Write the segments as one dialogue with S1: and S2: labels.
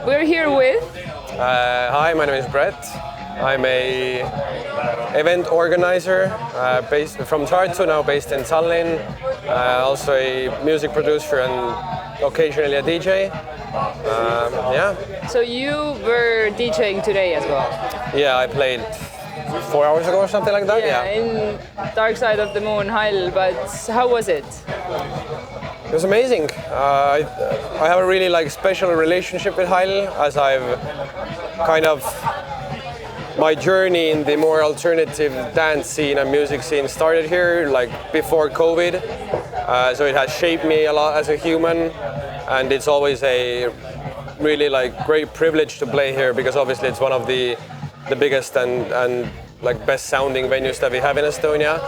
S1: we're here with...
S2: Hi, my name is Brett. I'm a event organizer based from Tartu, now based in Tallinn. Also a music producer and occasionally a DJ. Yeah.
S1: So you were DJing today as well?
S2: Yeah, I played 4 hours ago or something like that.
S1: Yeah, in Dark Side of the Moon, Hall. But how was it?
S2: It was amazing. I have a really special relationship with Hall, as I've kind of my journey in the more alternative dance scene and music scene started here before COVID. So it has shaped me a lot as a human, and it's always a really great privilege to play here, because obviously it's one of the biggest and best sounding venues that we have in Estonia.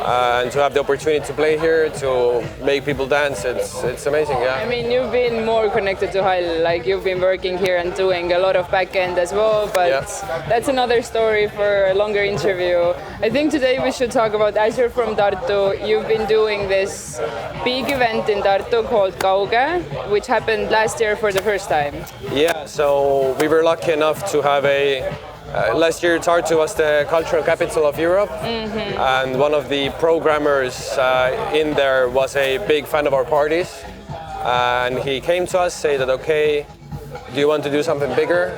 S2: And to have the opportunity to play here, to make people dance, it's amazing, yeah.
S1: I mean, you've been more connected to Hall, you've been working here and doing a lot of back end as well, but yeah. That's another story for a longer interview. I think today we should talk about, as you're from Tartu, you've been doing this big event in Tartu called KAUGE, which happened last year for the first time.
S2: Yeah, so we were lucky enough to have last year Tartu was the cultural capital of Europe, and one of the programmers in there was a big fan of our parties, and he came to us, say that, okay, do you want to do something bigger?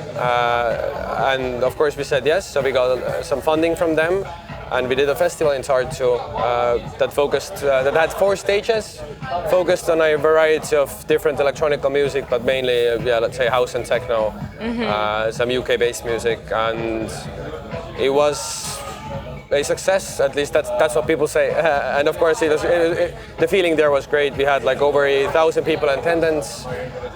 S2: And of course we said yes, so we got some funding from them, and we did a festival in Tartu that had 4 stages, focused on a variety of different electronic music, but mainly, let's say house and techno, some UK-based music, and it was a success. At least that's what people say. And of course, the feeling there was great. We had over 1,000 people in attendance.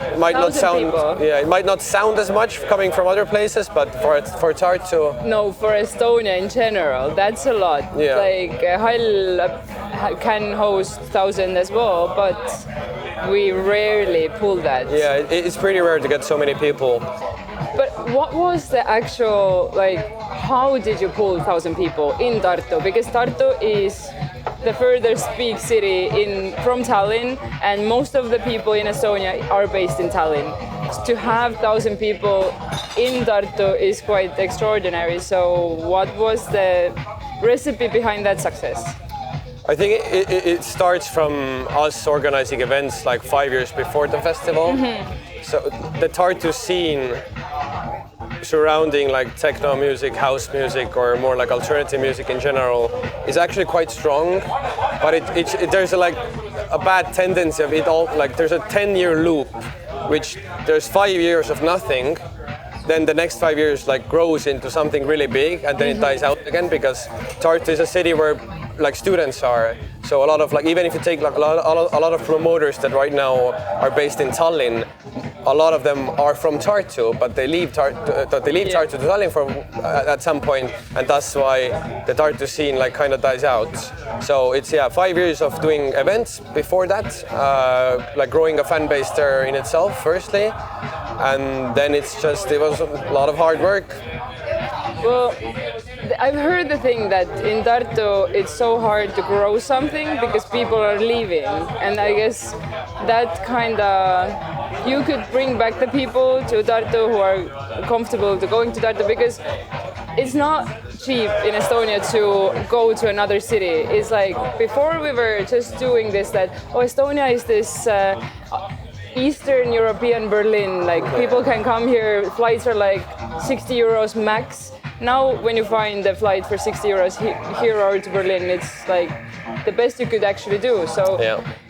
S2: It might not sound as much coming from other places, but for Tartu.
S1: No, for Estonia in general, that's a lot.
S2: Yeah.
S1: Hall can host 1,000 as well, but we rarely pull that.
S2: Yeah, it's pretty rare to get so many people.
S1: But what was the actual, how did you pull 1,000 people in Tartu? Because Tartu is the furthest big city from Tallinn, and most of the people in Estonia are based in Tallinn. To have 1,000 people in Tartu is quite extraordinary. So what was the recipe behind that success?
S2: I think it starts from us organizing events 5 years before the festival. So the Tartu scene surrounding techno music, house music, or more alternative music in general is actually quite strong, but there's a bad tendency of it all. There's a 10-year loop, which there's 5 years of nothing, then the next 5 years grows into something really big, and then it dies out again, because Tartu is a city where students are. So a lot of even if you take a lot of promoters that right now are based in Tallinn, a lot of them are from Tartu, but they leave Tartu to Tallinn at some point, and that's why the Tartu scene kind of dies out. So it's 5 years of doing events before that, growing a fan base there in itself firstly, and then it was a lot of hard work.
S1: Well, I've heard the thing that in Tartu it's so hard to grow something because people are leaving, and I guess that kind of, you could bring back the people to Tartu who are comfortable to going to Tartu, because it's not cheap in Estonia to go to another city. It's before we were just doing this, that Estonia is this Eastern European Berlin, people can come here, flights are 60 euros max. Now when you find a flight for 60 euros here or to Berlin, it's the best you could actually do. So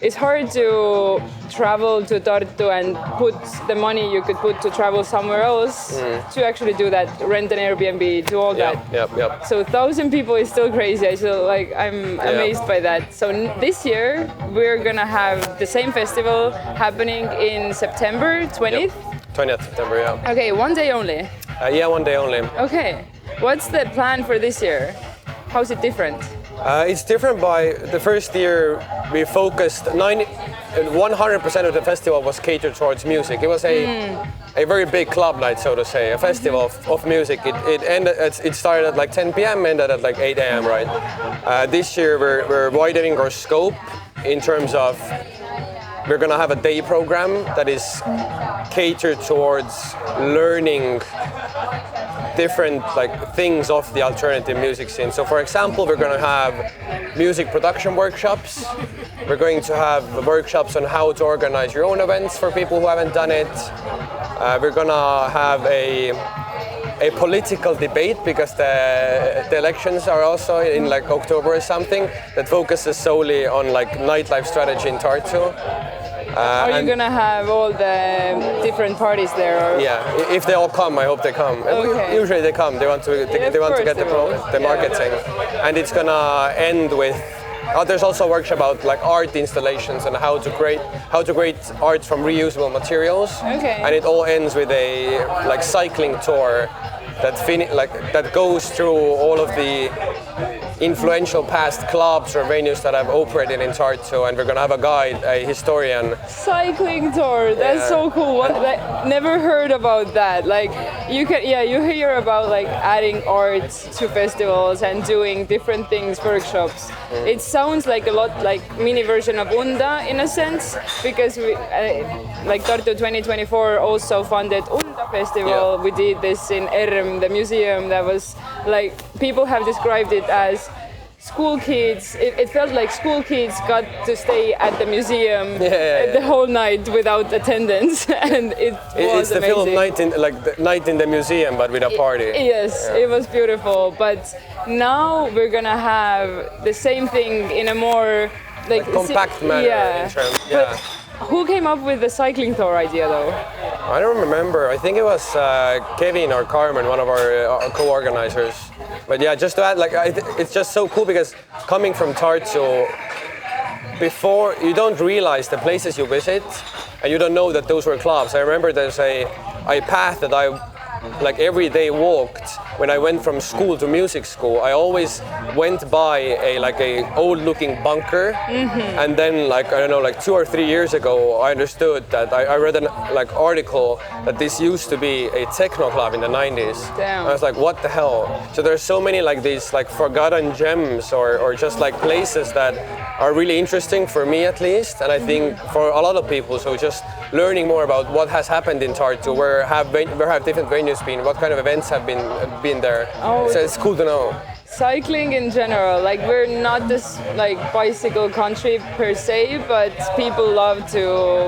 S1: It's hard to travel to Tartu and put the money you could put to travel somewhere else to actually do that, rent an Airbnb, do all that.
S2: Yep.
S1: So 1,000 people is still crazy. I'm amazed by that. So this year we're gonna have the same festival happening in September 20th?
S2: 20th September, yeah.
S1: Okay, one day only?
S2: 1 day only.
S1: Okay. What's the plan for this year? How's it different?
S2: It's different by the first year we focused 100% of the festival was catered towards music. It was a very big club night, so to say, a festival of music. It started at 10 p.m. ended at 8 a.m. Right. This year we're widening our scope in terms of we're gonna have a day program that is catered towards learning different like things of the alternative music scene. So for example, we're going to have music production workshops. We're going to have workshops on how to organize your own events for people who haven't done it. We're going to have a political debate because the elections are also in like October or something that focuses solely on like nightlife strategy in Tartu.
S1: Are you gonna have all the different parties there? Or?
S2: Yeah, if they all come, I hope they come.
S1: Okay.
S2: Usually they come. They want to get the marketing, and it's gonna end with. There's also a workshop about like art installations and how to create art from reusable materials.
S1: Okay.
S2: And it all ends with a like cycling tour that goes through all of the influential past clubs or venues that have operated in Tartu, and we're gonna have a guide, a historian.
S1: Cycling tour, that's so cool. Never heard about that. Like you hear about like adding art to festivals and doing different things, workshops. It sounds like a lot like mini version of Unda in a sense, because we, like Tartu 2024 also funded Unda Festival.
S2: Yeah.
S1: We did this in Erm, the museum. That was like, people have described it as school kids. It felt like school kids got to stay at the museum the whole night without attendance, and
S2: it's the film Night in the Museum, but with a party.
S1: Yes, it was beautiful. But now we're gonna have the same thing in a more like
S2: compact manner.
S1: But who came up with the cycling tour idea though?
S2: I don't remember. I think it was Kevin or Carmen, one of our co-organizers. But yeah, just to add, like it's just so cool because coming from Tartu, before you don't realize the places you visit, and you don't know that those were clubs. I remember there's a path that I like every day walked when I went from school to music school. I always went by a old looking bunker, and then like I don't know, like 2 or 3 years ago I understood that I read an article that this used to be a techno club in the 90s.
S1: Damn.
S2: I was like, what the hell? So there's so many like these like forgotten gems or just like places that are really interesting for me at least, and I think for a lot of people. So just learning more about what has happened in Tartu, where have different venues been, what kind of events have been there. So it's cool to know.
S1: Cycling in general, like we're not this like bicycle country per se, but people love to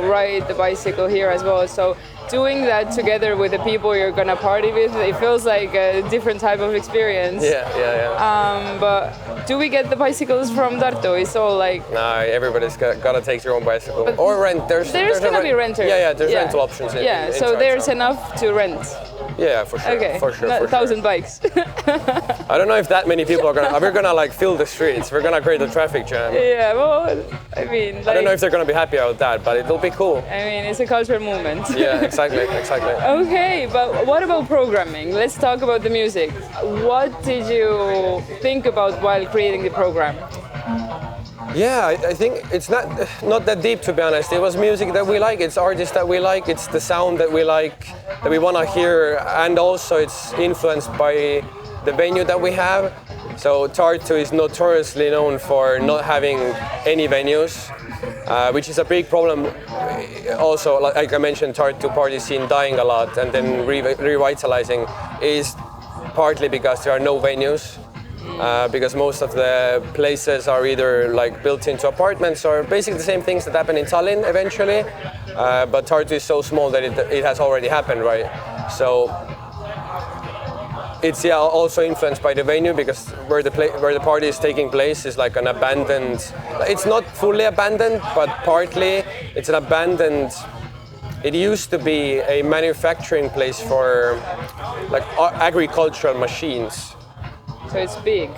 S1: ride the bicycle here as well. So doing that together with the people you're gonna party with, it feels like a different type of experience.
S2: Yeah.
S1: But do we get the bicycles from Tartu? It's all like...
S2: Nah, everybody's gotta take their own bicycle. Or rent. There's
S1: gonna be renters.
S2: Yeah, there's rental options. In
S1: so
S2: Tartu.
S1: there's enough to rent.
S2: Yeah, for sure.
S1: Okay.
S2: For sure.
S1: 1,000 bikes.
S2: I don't know if that many people are gonna. We're gonna like fill the streets. We're gonna create a traffic jam.
S1: Yeah, well, I mean. Like,
S2: I don't know if they're gonna be happy about that, but it'll be cool.
S1: I mean, it's a cultural movement.
S2: Yeah, exactly.
S1: Okay, but what about programming? Let's talk about the music. What did you think about while creating the program?
S2: Yeah, I think it's not that deep, to be honest. It was music that we like, it's artists that we like, it's the sound that we like, that we want to hear, and also it's influenced by the venue that we have. So Tartu is notoriously known for not having any venues, which is a big problem. Also, like I mentioned, Tartu party scene dying a lot, and then revitalizing is partly because there are no venues. Because most of the places are either like built into apartments or basically the same things that happen in Tallinn eventually. But Tartu is so small that it has already happened, right? So it's also influenced by the venue, because where the party is taking place is like an abandoned. It's not fully abandoned, but partly it's an abandoned. It used to be a manufacturing place for like agricultural machines.
S1: So it's big.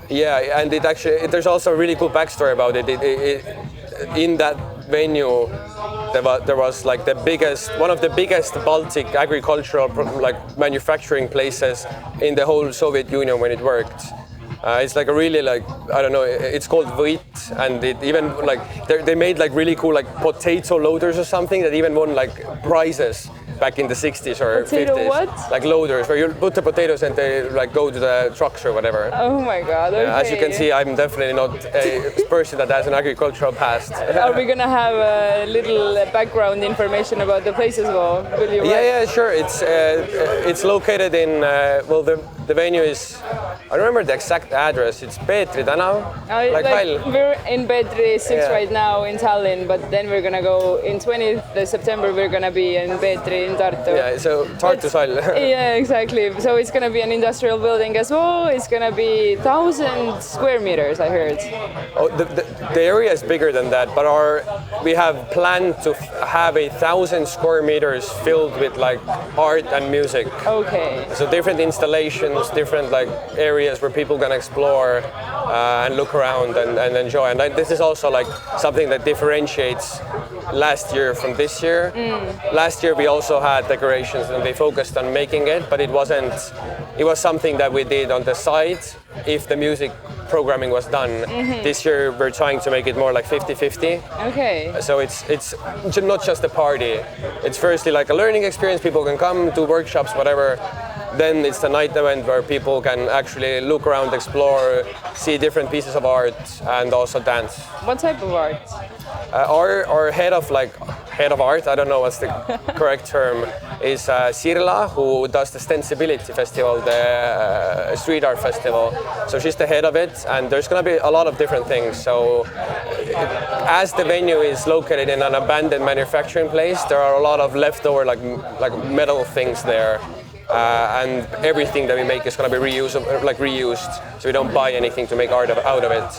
S2: Yeah, and there's also a really cool backstory about it. In that venue, there was like one of the biggest Baltic agricultural like manufacturing places in the whole Soviet Union when it worked. It's like a really like, I don't know, it's called wheat, and it even like they made like really cool like potato loaders or something that even won like prizes back in the 60s or
S1: Potato
S2: 50s.
S1: what?
S2: Like loaders, where you put the potatoes and they like go to the trucks or whatever.
S1: Oh my god, okay.
S2: As you can see, I'm definitely not a person that has an agricultural past.
S1: Are we gonna have a little background information about the place as well? Will you
S2: Yeah, sure. It's located in, well, the venue is, I don't remember the exact address, it's Peetri tänav.
S1: We're in Petri 6
S2: Yeah.
S1: right now in Tallinn, but then we're gonna go in 20th September, we're gonna be in Petri in Tartu.
S2: Yeah, so Tartu Sall.
S1: Yeah, exactly. So it's gonna be an industrial building as well. It's gonna be 1,000 square meters, I heard.
S2: Oh, the area is bigger than that, but we have planned to have 1,000 square meters filled with like art and music.
S1: Okay.
S2: So different installations, different like areas where people can explore and look around and enjoy. And this is also like something that differentiates last year from this year. Last year we also had decorations and we focused on making it, but it was something that we did on the side if the music programming was done. This year we're trying to make it more like 50-50.
S1: Okay.
S2: So it's not just a party. It's firstly like a learning experience, people can come, do workshops, whatever. Then it's the night event where people can actually look around, explore, see different pieces of art and also dance.
S1: What type of art?
S2: Our head of art, I don't know what's the correct term, is Sirla, who does the Stensibility Festival, the street art festival. So she's the head of it, and there's going to be a lot of different things. So as the venue is located in an abandoned manufacturing place, there are a lot of leftover like metal things there. And everything that we make is going to be reused, so we don't buy anything to make art out of it.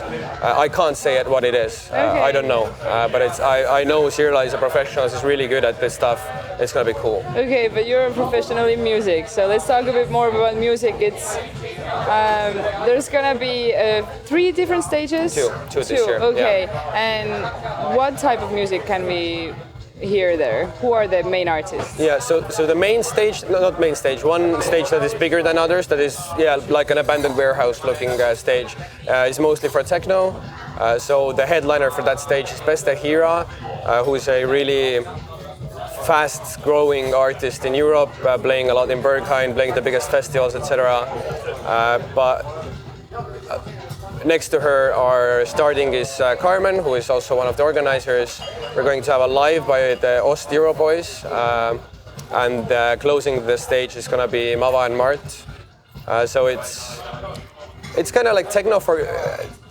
S2: I can't say what it is.
S1: Okay.
S2: I don't know, but I know Sirla is a professional. She's really good at this stuff. It's going to be cool.
S1: Okay, but you're a professional in music, so let's talk a bit more about music. It's there's gonna be 3 different stages.
S2: Two this year.
S1: Okay,
S2: Yeah.
S1: and what type of music can we hear there? Who are the main artists?
S2: Yeah, so the main stage, not main stage, one stage that is bigger than others, that is like an abandoned warehouse looking stage, is mostly for techno. So the headliner for that stage is Beste Hira, who is a really fast-growing artist in Europe, playing a lot in Berghain, playing the biggest festivals, etc. But next to her, our starting is Carmen, who is also one of the organizers. We're going to have a live by the Ost Euro Boys, and closing the stage is going to be Mava and Mart. So it's kind of like techno for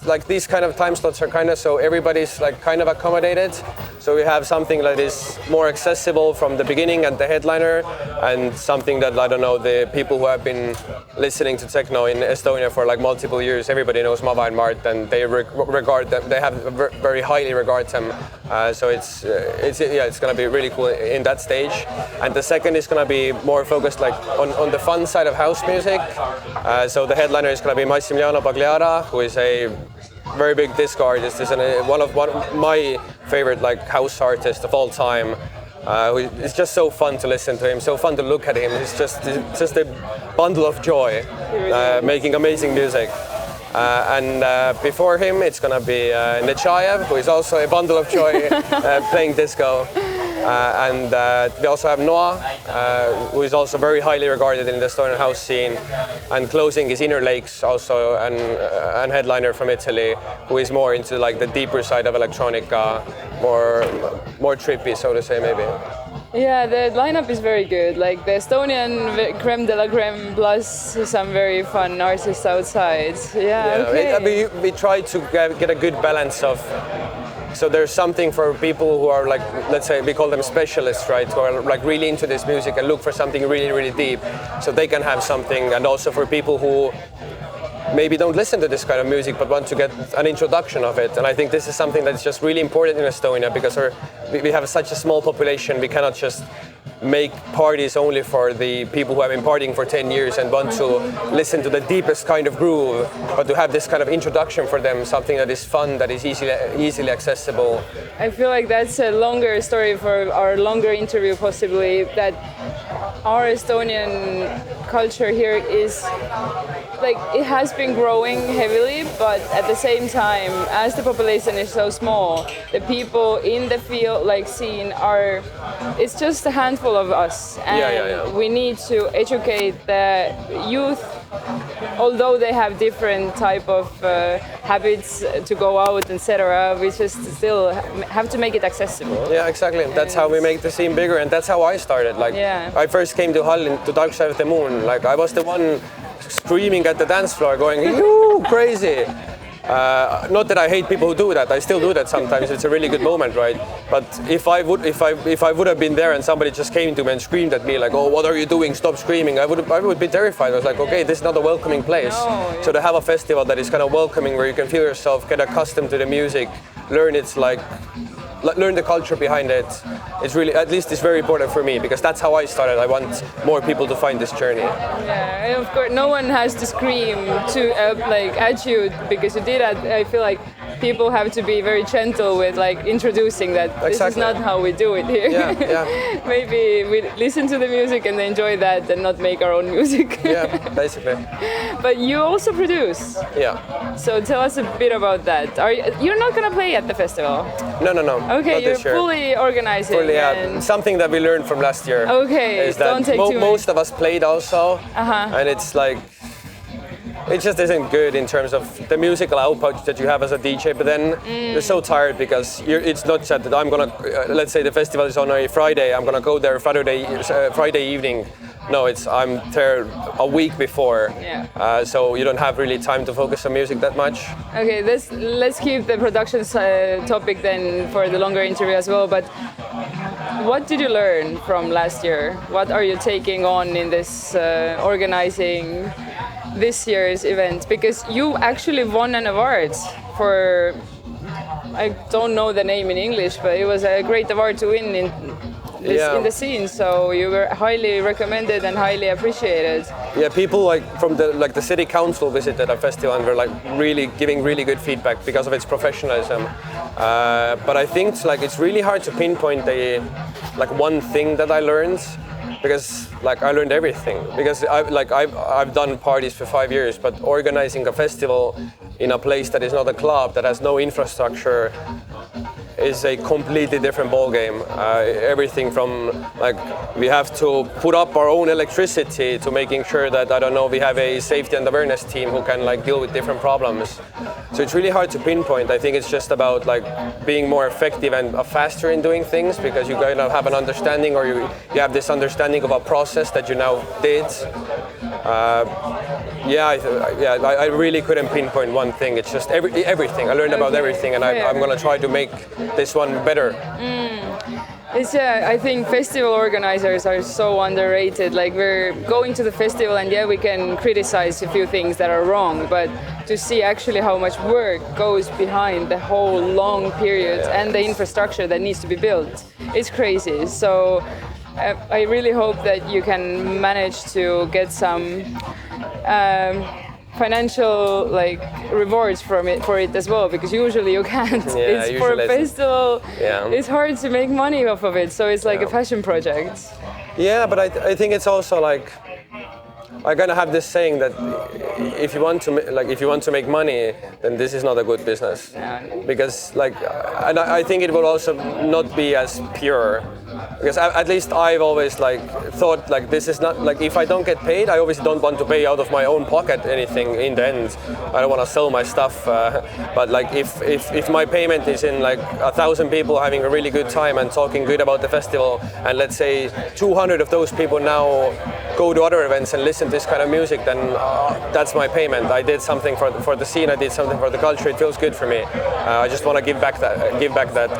S2: like these kind of time slots are kind of so everybody's like kind of accommodated. So we have something that is more accessible from the beginning and the headliner, and something that, I don't know, the people who have been listening to techno in Estonia for like multiple years, everybody knows Mava and Mart, and they regard them, they have very highly regard them. So it's going to be really cool in that stage. And the second is going to be more focused like on the fun side of house music. So the headliner is going to be Massimiliano Pagliara, who is a very big disco artist. Is one of my favorite like house artists of all time. It's just so fun to listen to him, so fun to look at him. It's just a bundle of joy, making amazing music. And before him, it's going to be Nechayev, who is also a bundle of joy, playing disco. And we also have Noah, who is also very highly regarded in the Estonian house scene. And closing is Inner Lakes, also an headliner from Italy, who is more into like the deeper side of electronica, more trippy, so to say, maybe.
S1: Yeah, the lineup is very good. Like the Estonian creme de la creme plus some very fun artists outside. Yeah, okay.
S2: We try to get a good balance of. So there's something for people who are like, let's say, we call them specialists, right? Who are like really into this music and look for something really, really deep, so they can have something. And also for people who maybe don't listen to this kind of music but want to get an introduction of it. And I think this is something that's just really important in Estonia, because we have such a small population. We cannot just make parties only for the people who have been partying for 10 years and want to listen to the deepest kind of groove, but to have this kind of introduction for them, something that is fun, that is easily accessible.
S1: I feel like that's a longer story for our longer interview, possibly, that our Estonian culture here is like, it has been growing heavily, but at the same time, as the population is so small, the people in the field, like scene, are, it's just a handful of us, and we need to educate the youth, although they have different type of habits to go out, etc. We just still have to make it accessible.
S2: Yeah, exactly. That's how we make the scene bigger, and that's how I started. Like, I first came to Hull to Dark Side of the Moon. Like, I was the one screaming at the dance floor, going, "You crazy!" Not that I hate people who do that. I still do that sometimes. It's a really good moment, right? But if I would have been there and somebody just came to me and screamed at me like, "Oh, what are you doing? Stop screaming!" I would be terrified. I was like, "Okay, this is not a welcoming place." No. So to have a festival that is kind of welcoming, where you can feel yourself, get accustomed to the music, learn the culture behind it. It's really, at least it's very important for me, because that's how I started. I want more people to find this journey.
S1: Yeah, and of course, no one has to scream to like at you because you did it. I feel like people have to be very gentle with like introducing that this is not how we do it here.
S2: Yeah.
S1: Maybe we listen to the music and enjoy that, and not make our own music.
S2: Yeah, basically.
S1: But you also produce.
S2: Yeah.
S1: So tell us a bit about that. You're not gonna play at the festival?
S2: No.
S1: Okay, you're fully organizing.
S2: Fully, something that we learned from last year.
S1: Okay,
S2: is that most of us played also, and it's like, it just isn't good in terms of the musical output that you have as a DJ. But then you're so tired, because it's not just that I'm gonna, let's say the festival is on a Friday, I'm gonna go there Friday evening. No, I'm there a week before, so you don't have really time to focus on music that much. Okay,
S1: let's keep the production topic then for the longer interview as well. But what did you learn from last year? What are you taking on in this organizing this year's event? Because you actually won an award for, I don't know the name in English, but it was a great award to win in the scene, so you were highly recommended and highly appreciated.
S2: Yeah, people from the city council visited our festival and were like really giving really good feedback because of its professionalism. But I think it's really hard to pinpoint one thing that I learned, because I learned everything. Because I've done parties for 5 years, but organizing a festival in a place that is not a club, that has no infrastructure, is a completely different ballgame. Everything from we have to put up our own electricity to making sure that we have a safety and awareness team who can deal with different problems. So it's really hard to pinpoint. I think it's just about being more effective and faster in doing things, because you kind of have an understanding, or you have this understanding of a process that you now did. I really couldn't pinpoint one thing. It's just everything. I learned about everything, and I'm going to try to make this one better.
S1: I think festival organizers are so underrated. We're going to the festival, and we can criticize a few things that are wrong, but to see actually how much work goes behind the whole long period and the infrastructure that needs to be built, it's crazy. So I really hope that you can manage to get some financial rewards for it as well, because usually you can't. It's for a festival. It's hard to make money off of it, so it's like a passion project.
S2: Yeah, but I think it's also I kind of have this saying that if you want to make money, then this is not a good business, because and I think it will also not be as pure. Because at least I've always thought this is not if I don't get paid, I obviously don't want to pay out of my own pocket anything in the end. I don't want to sell my stuff, but if my payment is in 1,000 people having a really good time and talking good about the festival, and let's say 200 of those people now go to other events and listen to this kind of music, then that's my payment. I did something for the scene. I did something for the culture. It feels good for me. I just want to give back that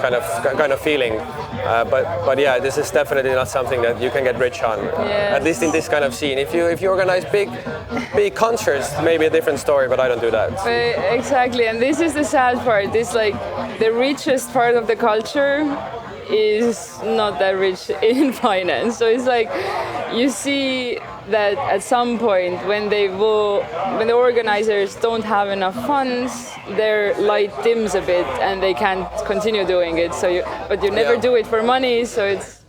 S2: kind of feeling. But yeah, this is definitely not something that you can get rich on. At least in this kind of scene. If you organize big concerts, maybe a different story. But I don't do that.
S1: Exactly, and this is the sad part. This the richest part of the culture is not that rich in finance. So it's like you see that at some point when the organizers don't have enough funds, their light dims a bit and they can't continue doing it. But you never do it for money, so it's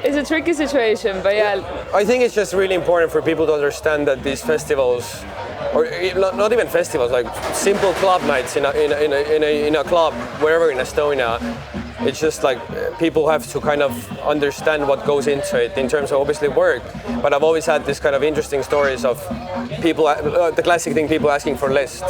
S1: a tricky situation. But yeah,
S2: I think it's just really important for people to understand that these festivals, or not even festivals, like simple club nights in a club wherever in Estonia, it's just like people have to kind of understand what goes into it in terms of obviously work. But I've always had this kind of interesting stories of people, the classic thing, people asking for list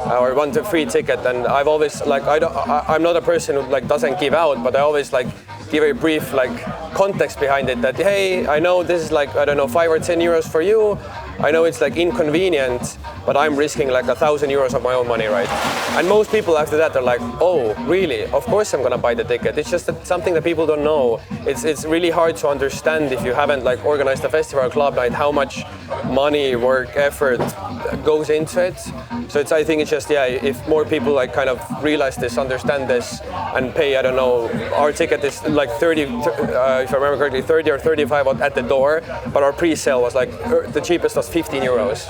S2: or want a free ticket, and I've always like I'm not a person who like doesn't give out, but I always like give a brief like context behind it, that hey, I know this is like, I don't know, 5 or 10 euros for you. I know it's like inconvenient, but I'm risking like 1,000 euros of my own money, right? And most people after that are like, oh, really? Of course I'm gonna buy the ticket. It's just something that people don't know. It's really hard to understand if you haven't like organized a festival or club night, how much money, work, effort goes into it. So I think it's just, yeah, if more people like kind of realize this, understand this, and pay, I don't know, our ticket is like 30, if I remember correctly, 30 or 35 at the door, but our pre-sale was like, the cheapest was 15 euros,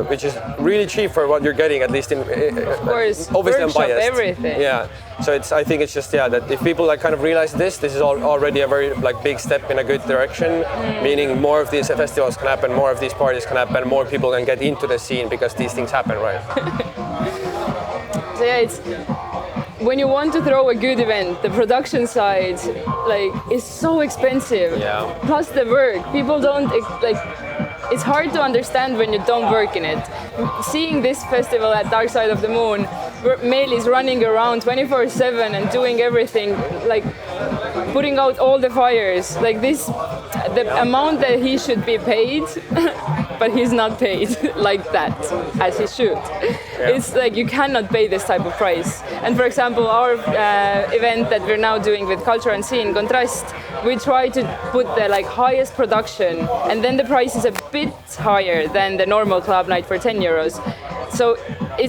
S2: which is really cheap for what you're getting, at least in,
S1: of course,
S2: obviously I'm biased.
S1: Everything.
S2: Yeah, so I think it's just, yeah, that if people like kind of realize this is already a very like big step in a good direction, meaning more of these festivals can happen, more of these parties can happen, more people can get into the scene because these things happen, right?
S1: So yeah, it's when you want to throw a good event, the production side like is so expensive.
S2: Yeah.
S1: Plus the work, people don't like. It's hard to understand when you don't work in it. Seeing this festival at Dark Side of the Moon, where Meil is running around 24/7 and doing everything, like putting out all the fires, like this, the amount that he should be paid, but he's not paid like that, as he should. Yeah. It's like you cannot pay this type of price. And for example, our event that we're now doing with Culture and Scene, Contrast, we try to put the like highest production, and then the price is a bit higher than the normal club night for 10 euros. So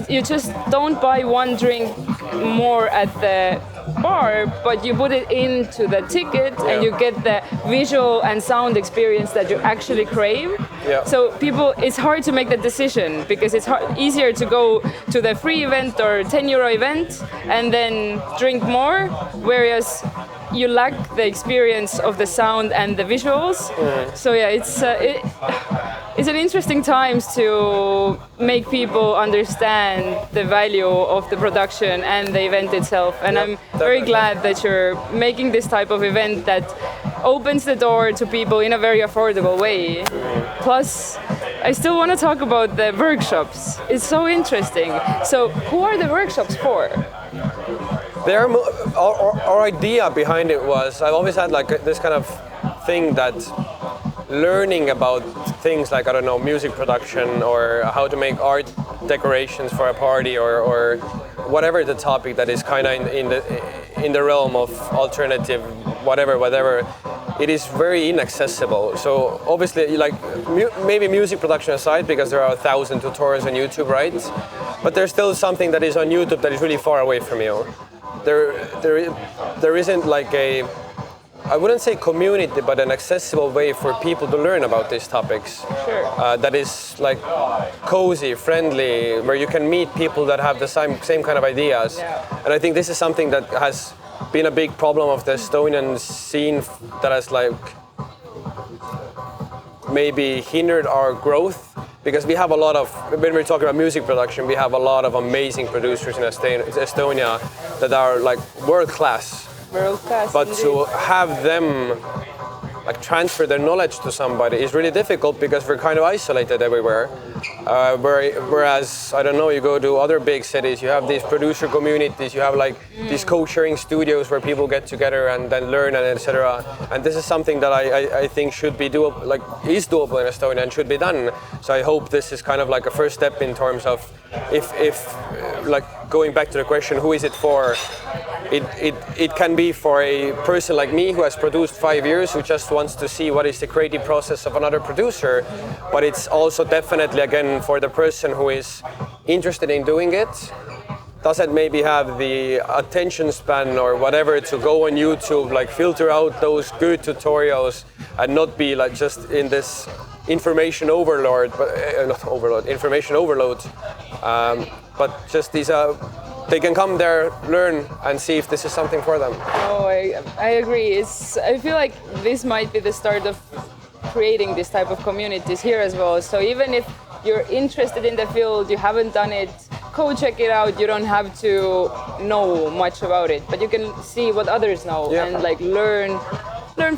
S1: you just don't buy one drink more at the bar, but you put it into the ticket, and you get the visual and sound experience that you actually crave. Yeah. So people, it's hard to make that decision because it's easier to go to the free event or 10 euro event and then drink more, whereas you lack the experience of the sound and the visuals. So yeah, it's an interesting times to make people understand the value of the production and the event itself. And I'm very glad that you're making this type of event that opens the door to people in a very affordable way. Plus, I still want to talk about the workshops. It's so interesting. So who are the workshops for?
S2: Our idea behind it was, I've always had like this kind of thing that learning about things like, I don't know, music production or how to make art decorations for a party or whatever the topic that is kind of in the realm of alternative, whatever, it is very inaccessible. So obviously, like maybe music production aside, because there are 1,000 tutorials on YouTube, right? But there's still something that is on YouTube that is really far away from you. There isn't like I wouldn't say community, but an accessible way for people to learn about these topics.
S1: Sure.
S2: That is like cozy, friendly, where you can meet people that have the same kind of ideas. Yeah. And I think this is something that has been a big problem of the Estonian scene that has like maybe hindered our growth. Because we have a lot of, when we're talking about music production, we have a lot of amazing producers in Estonia that are like world class. But
S1: indeed.
S2: To have them like transfer their knowledge to somebody is really difficult because we're kind of isolated everywhere. Whereas, I don't know, you go to other big cities, you have these producer communities, you have like these co-sharing studios where people get together and then learn and etc. And this is something that I think should be doable, like is doable in Estonia and should be done. So I hope this is kind of like a first step in terms of if like going back to the question, who is it for? It can be for a person like me who has produced 5 years, who just wants to see what is the creative process of another producer, but it's also definitely again for the person who is interested in doing it, doesn't maybe have the attention span or whatever to go on YouTube, like filter out those good tutorials and not be like just in this information overload, but not overload, information overload. But just these, they can come there, learn, and see if this is something for them.
S1: Oh, I agree. I feel like this might be the start of creating this type of communities here as well. So even if you're interested in the field, you haven't done it, go check it out. You don't have to know much about it, but you can see what others know and like learn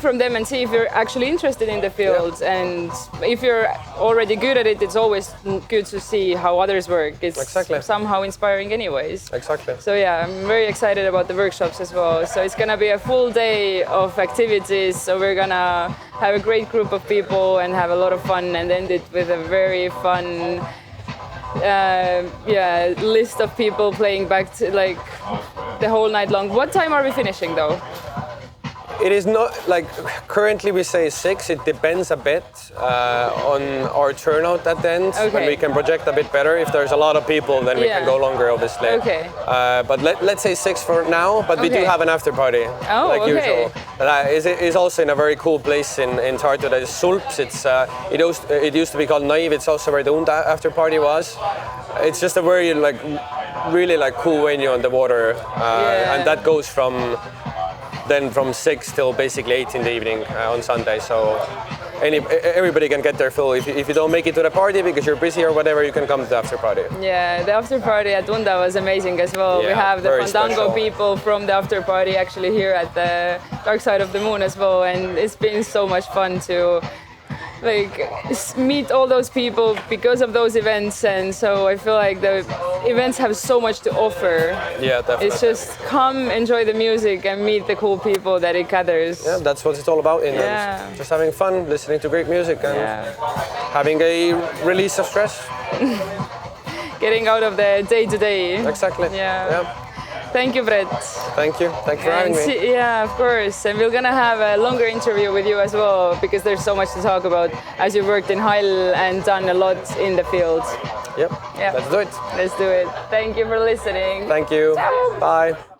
S1: from them and see if you're actually interested in the field. And if you're already good at it, it's always good to see how others work. It's somehow inspiring anyways.
S2: Exactly.
S1: So yeah, I'm very excited about the workshops as well. So it's gonna be a full day of activities. So we're gonna have a great group of people and have a lot of fun and end it with a very fun list of people playing back to like the whole night long. What time are we finishing though?
S2: It is not like currently we say 6. It depends a bit on our turnout at the end. When we can project a bit better. If there's a lot of people, then we can go longer, obviously.
S1: Okay.
S2: But let's say 6 for now. But we do have an after party, like usual. That is also in a very cool place in Tartu. That is Sulps. It used to be called Naive. It's also where the Unda after party was. It's just a very really cool venue on the water, and that goes from 6 till basically 8 in the evening on Sunday. So everybody can get their fill. If you don't make it to the party because you're busy or whatever, you can come to the after party.
S1: Yeah, the after party at Unda was amazing as well.
S2: Yeah,
S1: we have the Fandango
S2: special
S1: people from the after party actually here at the Dark Side of the Moon as well, and it's been so much fun to meet all those people because of those events. And so I feel like the events have so much to offer.
S2: Yeah, definitely.
S1: It's just come enjoy the music and meet the cool people that it gathers.
S2: Yeah, that's what it's all about in end. Just having fun, listening to great music and having a release of stress.
S1: Getting out of the day-to-day.
S2: Exactly.
S1: Yeah. Thank you, Brett.
S2: Thank you for having me.
S1: Yeah, of course. And we're gonna have a longer interview with you as well because there's so much to talk about as you worked in Hall and done a lot in the field.
S2: Yep. Let's do it.
S1: Let's do it. Thank you for listening.
S2: Thank you.
S1: Ciao.
S2: Bye.